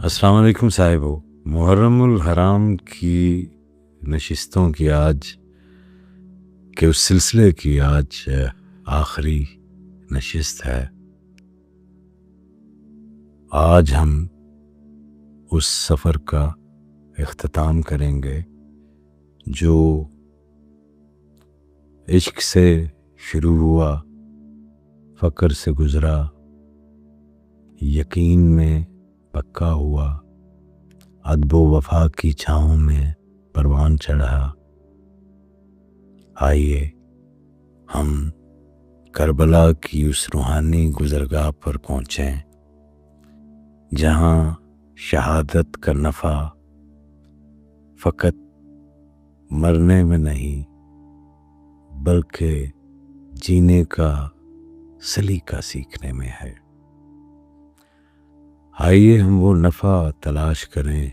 السلام علیکم صاحبو، محرم الحرام کی نشستوں کی آج کے اس سلسلے کی آج آخری نشست ہے۔ آج ہم اس سفر کا اختتام کریں گے جو عشق سے شروع ہوا، فقر سے گزرا، یقین میں پکا ہوا، ادب و وفا کی چھاؤں میں پروان چڑھا۔ آئیے ہم کربلا کی اس روحانی گزرگاہ پر پہنچیں جہاں شہادت کا نفع فقط مرنے میں نہیں بلکہ جینے کا سلیقہ سیکھنے میں ہے۔ آئیے ہم وہ نفع تلاش کریں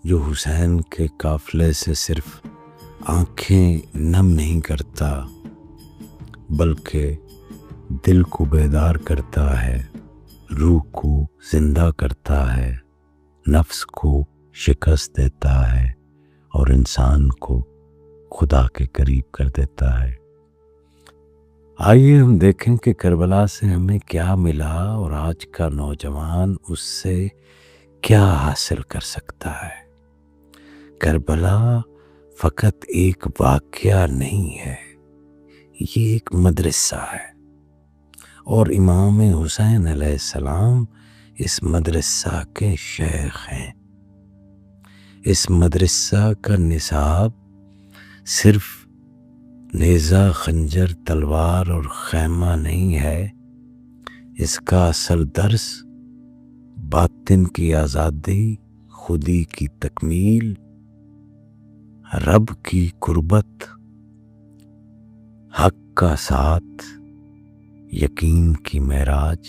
جو حسین کے قافلے سے صرف آنکھیں نم نہیں کرتا بلکہ دل کو بیدار کرتا ہے، روح کو زندہ کرتا ہے، نفس کو شکست دیتا ہے اور انسان کو خدا کے قریب کر دیتا ہے۔ آئیے ہم دیکھیں کہ کربلا سے ہمیں کیا ملا اور آج کا نوجوان اس سے کیا حاصل کر سکتا ہے۔ کربلا فقط ایک واقعہ نہیں ہے، یہ ایک مدرسہ ہے اور امام حسین علیہ السلام اس مدرسہ کے شیخ ہیں۔ اس مدرسہ کا نصاب صرف نیزہ، خنجر، تلوار اور خیمہ نہیں ہے، اس کا اصل درس باطن کی آزادی، خودی کی تکمیل، رب کی قربت، حق کا ساتھ، یقین کی معراج،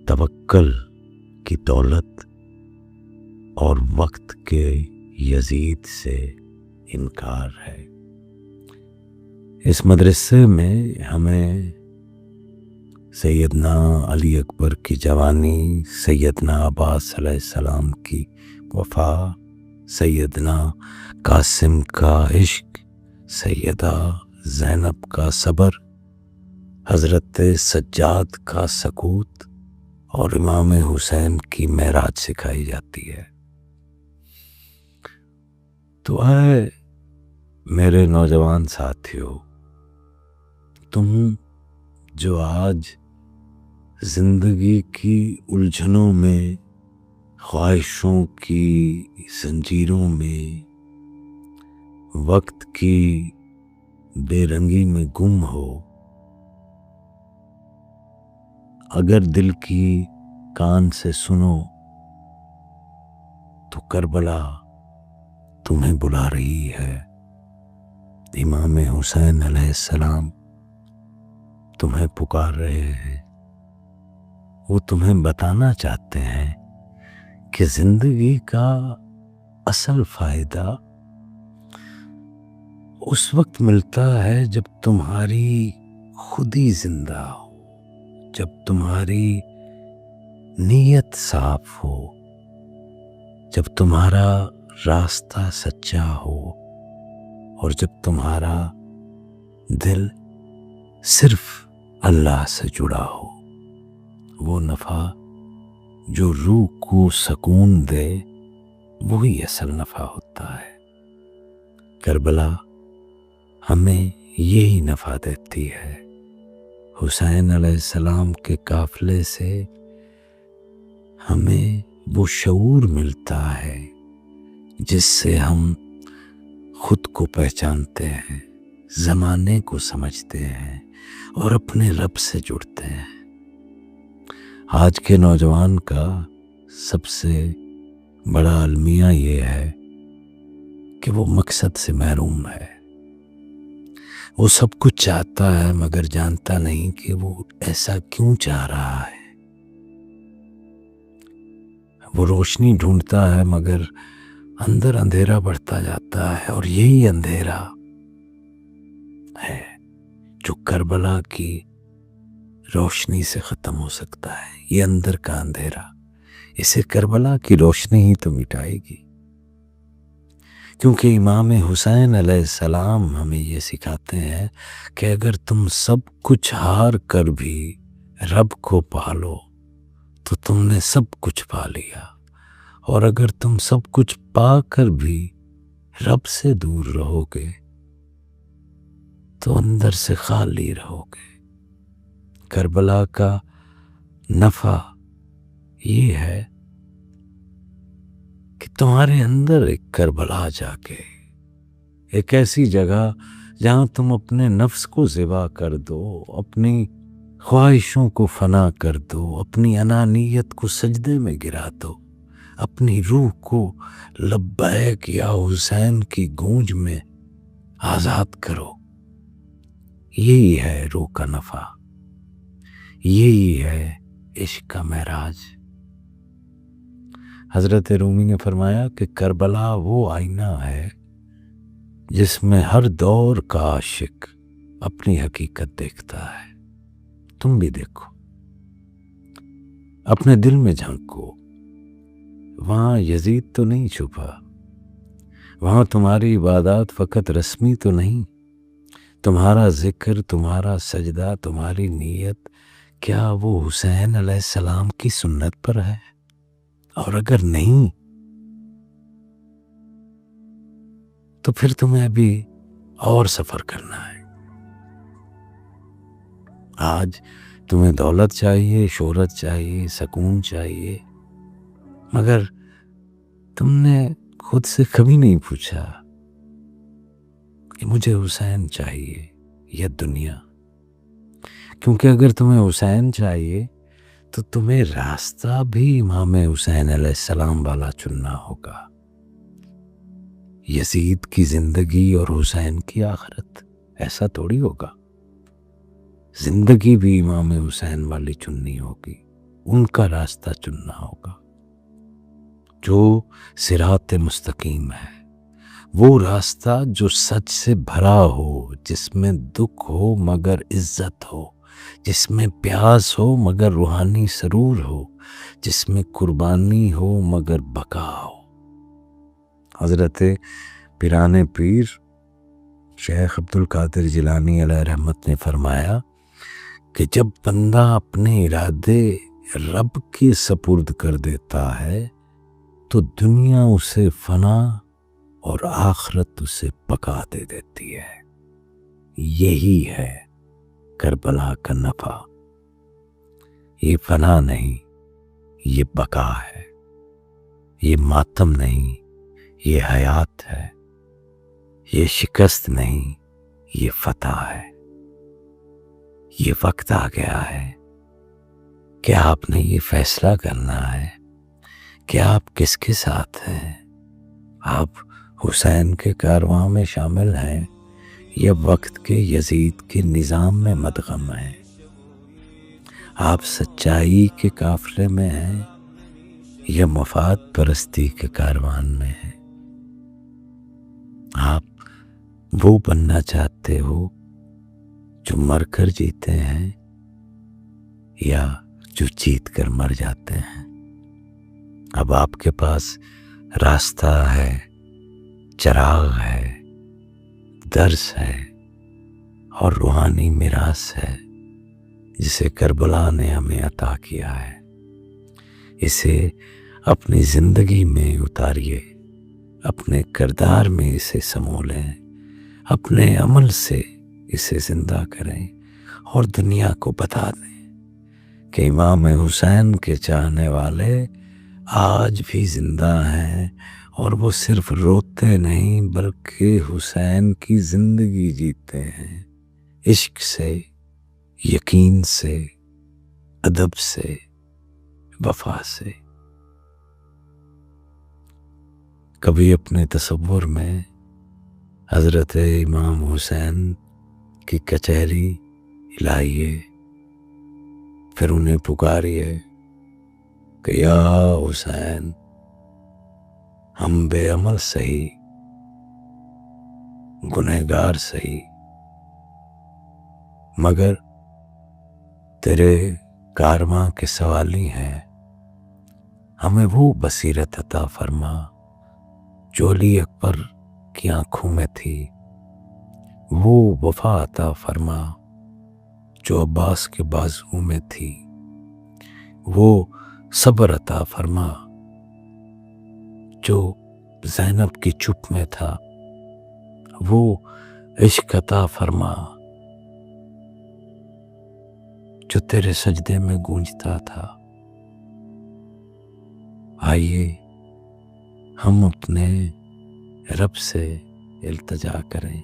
توکل کی دولت اور وقت کے یزید سے انکار ہے۔ اس مدرسے میں ہمیں سیدنا علی اکبر کی جوانی، سیدنا عباس علیہ السلام کی وفا، سیدنا قاسم کا عشق، سیدہ زینب کا صبر، حضرت سجاد کا سکوت اور امام حسین کی معراج سکھائی جاتی ہے۔ تو اے میرے نوجوان ساتھیو، تم جو آج زندگی کی الجھنوں میں، خواہشوں کی زنجیروں میں، وقت کی بے رنگی میں گم ہو، اگر دل کی کان سے سنو تو کربلا تمہیں بلا رہی ہے۔ امام حسین علیہ السلام تمہیں پکار رہے ہیں، وہ تمہیں بتانا چاہتے ہیں کہ زندگی کا اصل فائدہ اس وقت ملتا ہے جب تمہاری خودی زندہ ہو، جب تمہاری نیت صاف ہو، جب تمہارا راستہ سچا ہو اور جب تمہارا دل صرف اللہ سے جڑا ہو۔ وہ نفع جو روح کو سکون دے وہی اصل نفع ہوتا ہے۔ کربلا ہمیں یہی نفع دیتی ہے۔ حسین علیہ السلام کے قافلے سے ہمیں وہ شعور ملتا ہے جس سے ہم خود کو پہچانتے ہیں، زمانے کو سمجھتے ہیں اور اپنے رب سے جڑتے ہیں۔ آج کے نوجوان کا سب سے بڑا المیہ یہ ہے کہ وہ مقصد سے محروم ہے۔ وہ سب کچھ چاہتا ہے مگر جانتا نہیں کہ وہ ایسا کیوں چاہ رہا ہے۔ وہ روشنی ڈھونڈتا ہے مگر اندر اندھیرا بڑھتا جاتا ہے، اور یہی اندھیرا ہے جو کربلا کی روشنی سے ختم ہو سکتا ہے، یہ اندر کا اندھیرا اسے کربلا کی روشنی ہی تو مٹائے گی۔ کیونکہ امام حسین علیہ السلام ہمیں یہ سکھاتے ہیں کہ اگر تم سب کچھ ہار کر بھی رب کو پالو تو تم نے سب کچھ پا لیا، اور اگر تم سب کچھ پا کر بھی رب سے دور رہو گے تو اندر سے خالی رہو گے۔ کربلا کا نفع یہ ہے کہ تمہارے اندر ایک کربلا جاگے، ایک ایسی جگہ جہاں تم اپنے نفس کو ذبح کر دو، اپنی خواہشوں کو فنا کر دو، اپنی انانیت کو سجدے میں گرا دو، اپنی روح کو لبیک یا حسین کی گونج میں آزاد کرو۔ یہی ہے روح کا نفع، یہی ہے عشق کا معراج۔ حضرت رومی نے فرمایا کہ کربلا وہ آئینہ ہے جس میں ہر دور کا عاشق اپنی حقیقت دیکھتا ہے۔ تم بھی دیکھو، اپنے دل میں جھانکو، وہاں یزید تو نہیں چھپا، وہاں تمہاری عبادات فقط رسمی تو نہیں، تمہارا ذکر، تمہارا سجدہ، تمہاری نیت کیا وہ حسین علیہ السلام کی سنت پر ہے؟ اور اگر نہیں تو پھر تمہیں ابھی اور سفر کرنا ہے۔ آج تمہیں دولت چاہیے، شہرت چاہیے، سکون چاہیے، مگر تم نے خود سے کبھی نہیں پوچھا کہ مجھے حسین چاہیے یا دنیا؟ کیونکہ اگر تمہیں حسین چاہیے تو تمہیں راستہ بھی امام حسین علیہ السلام والا چننا ہوگا۔ یزید کی زندگی اور حسین کی آخرت ایسا تھوڑی ہوگا، زندگی بھی امام حسین والی چننی ہوگی، ان کا راستہ چننا ہوگا جو صراط مستقیم ہے، وہ راستہ جو سچ سے بھرا ہو، جس میں دکھ ہو مگر عزت ہو، جس میں پیاس ہو مگر روحانی سرور ہو، جس میں قربانی ہو مگر بقا ہو۔ حضرت پیران پیر شیخ عبد القادر جیلانی علیہ رحمت نے فرمایا کہ جب بندہ اپنے ارادے رب کے سپرد کر دیتا ہے تو دنیا اسے فنا اور آخرت اسے بقا دے دیتی ہے۔ یہی ہے کربلا کا نفع، یہ فنا نہیں، یہ بقا ہے، یہ ماتم نہیں، یہ حیات ہے، یہ شکست نہیں، یہ فتح ہے۔ یہ وقت آ گیا ہے کہ آپ نے یہ فیصلہ کرنا ہے کہ آپ کس کے ساتھ ہیں۔ آپ حسین کے کارواں میں شامل ہیں یا وقت کے یزید کے نظام میں مدغم ہیں؟ آپ سچائی کے قافلے میں ہیں یا مفاد پرستی کے کاروان میں ہیں؟ آپ وہ بننا چاہتے ہو جو مر کر جیتے ہیں یا جو جیت کر مر جاتے ہیں؟ اب آپ کے پاس راستہ ہے، چراغ ہے، درس ہے اور روحانی میراث ہے جسے کربلا نے ہمیں عطا کیا ہے۔ اسے اپنی زندگی میں اتاریے، اپنے کردار میں اسے سمولیں، اپنے عمل سے اسے زندہ کریں اور دنیا کو بتا دیں کہ امام حسین کے چاہنے والے آج بھی زندہ ہیں، اور وہ صرف روتے نہیں بلکہ حسین کی زندگی جیتے ہیں، عشق سے، یقین سے، ادب سے، وفا سے۔ کبھی اپنے تصور میں حضرت امام حسین کی کچہری لائیے، پھر انہیں پکاریے کہ یا حسین، ہم بے عمل سہی، گنہگار سہی، مگر تیرے کارواں کے سوالی ہیں، ہمیں وہ بصیرت عطا فرما جو علی اکبر کی آنکھوں میں تھی، وہ وفا عطا فرما جو عباس کے بازو میں تھی، وہ صبر عطا فرما جو زینب کی چپ میں تھا، وہ عشق عطا فرما جو تیرے سجدے میں گونجتا تھا۔ آئیے ہم اپنے رب سے التجا کریں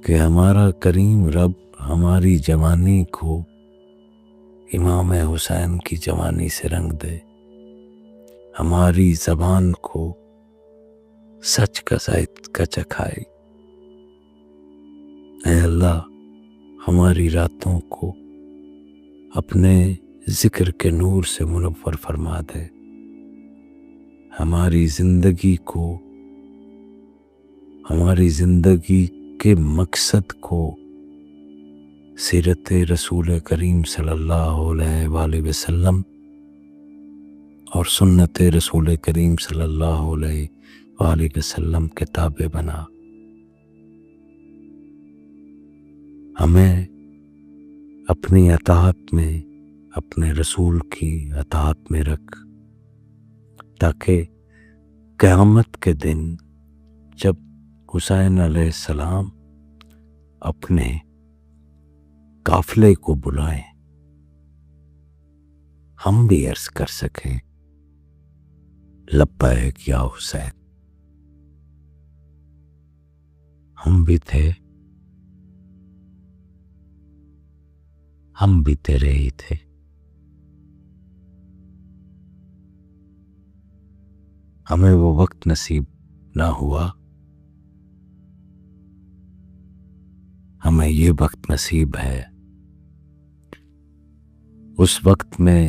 کہ ہمارا کریم رب ہماری جوانی کو امام حسین کی جوانی سے رنگ دے، ہماری زبان کو سچ کا ذائقہ چکھائے۔ اے اللہ ہماری راتوں کو اپنے ذکر کے نور سے منور فرما دے، ہماری زندگی کے مقصد کو سیرت رسول کریم صلی اللہ علیہ وآلہ وسلم اور سنت رسول کریم صلی اللہ علیہ وآلہ وسلم کے تابع بنا، ہمیں اپنی اطاعت میں اپنے رسول کی اطاعت میں رکھ، تاکہ قیامت کے دن جب حسین علیہ السلام اپنے قافلے کو بلائیں ہم بھی عرض کر سکیں لبیک یا حسین، ہم بھی تھے، ہم بھی تیرے ہی تھے۔ ہمیں وہ وقت نصیب نہ ہوا، ہمیں یہ وقت نصیب ہے، اس وقت میں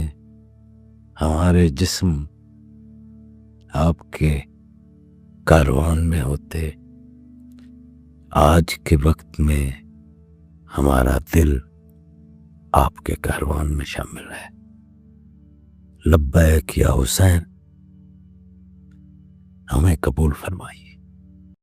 ہمارے جسم آپ کے کاروان میں ہوتے، آج کے وقت میں ہمارا دل آپ کے کاروان میں شامل ہے۔ لبیک یا حسین، ہمیں قبول فرمائیے۔